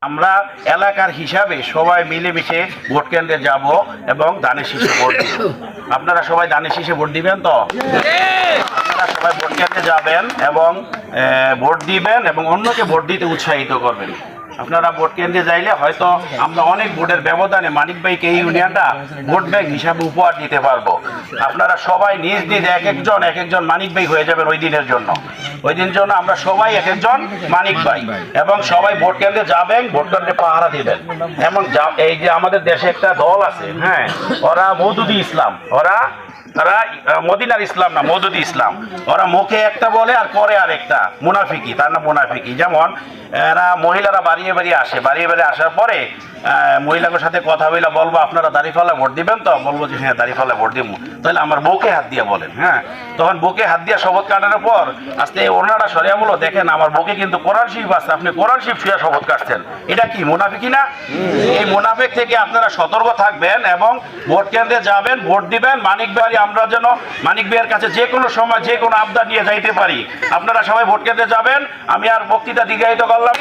আমরা এলাকার হিসাবে সবাই মিলেমিশে ভোট কেন্দ্রে যাব এবং দানের শীষে ভোট দিব। আপনারা সবাই দানের শীষে ভোট দিবেন তো? আপনারা সবাই ভোট কেন্দ্রে যাবেন এবং ভোট দিবেন এবং অন্যকে ভোট দিতে উৎসাহিত করবেন। আপনারা ভোট কেন্দ্রে যাইলে হয়তো আমরা অনেক ভোটের ব্যবধানে মানিক ভাইকে এই ইউনিয়নটা ভোট ব্যাংক হিসাবে উপহার দিতে পারবো। আপনারা সবাই নিজ নিজ এক একজন মানিক ভাই হয়ে যাবেন ওই দিনের জন্য। ওই দিনের জন্য আমরা সবাই এক একজন মানিক ভাই এবং সবাই ভোট কেন্দ্রে যাবেন, ভোট কেন্দ্রে পাহারা দিবেন। এবং এই যে আমাদের দেশে একটা দল আছে, হ্যাঁ, ওরা মওদুদি ইসলাম, ওরা মদিনার ইসলাম না, মওদুদি ইসলাম। ওরা মুখে একটা বলে আর করে আর একটা, মুনাফিকি, তার নাম মুনাফিকি। যেমন এরা মহিলারা বাড়িয়ে বাড়িয়ে আসে, বাড়িয়ে বাড়িয়ে আসার পরে মহিলাদের সাথে কথা বলে বলবো আপনারা দাঁড়িপাল্লা ভোট দিবেন তো? বলবো যে হ্যাঁ দাঁড়িপাল্লা ভোট দিব। তাহলে আমার বুকে হাত দিয়ে বলেন, হ্যাঁ। তখন বুকে হাত দিয়ে শপথ কাটানোর পর আস্তে ওনারা সরিয়া বলো, দেখেন আমার বুকে কিন্তু কোরআন শরীফ আছে, আপনি কোরআন শরীফ ছুঁয়ে শপথ কাটছেন। এটা কি মুনাফিকি না? এই মুনাফিক থেকে আপনারা সতর্ক থাকবেন এবং ভোট কেন্দ্রে যাবেন, ভোট দিবেন। মানিক ভাই, আমরা যেন মানিক ভাইয়ের কাছে যে কোনো সময় যে কোনো আবদার নিয়ে যাইতে পারি। আপনারা সবাই ভোট কেন্দ্রে যাবেন। আমি আর বক্তৃতা দীর্ঘায়িত করলাম।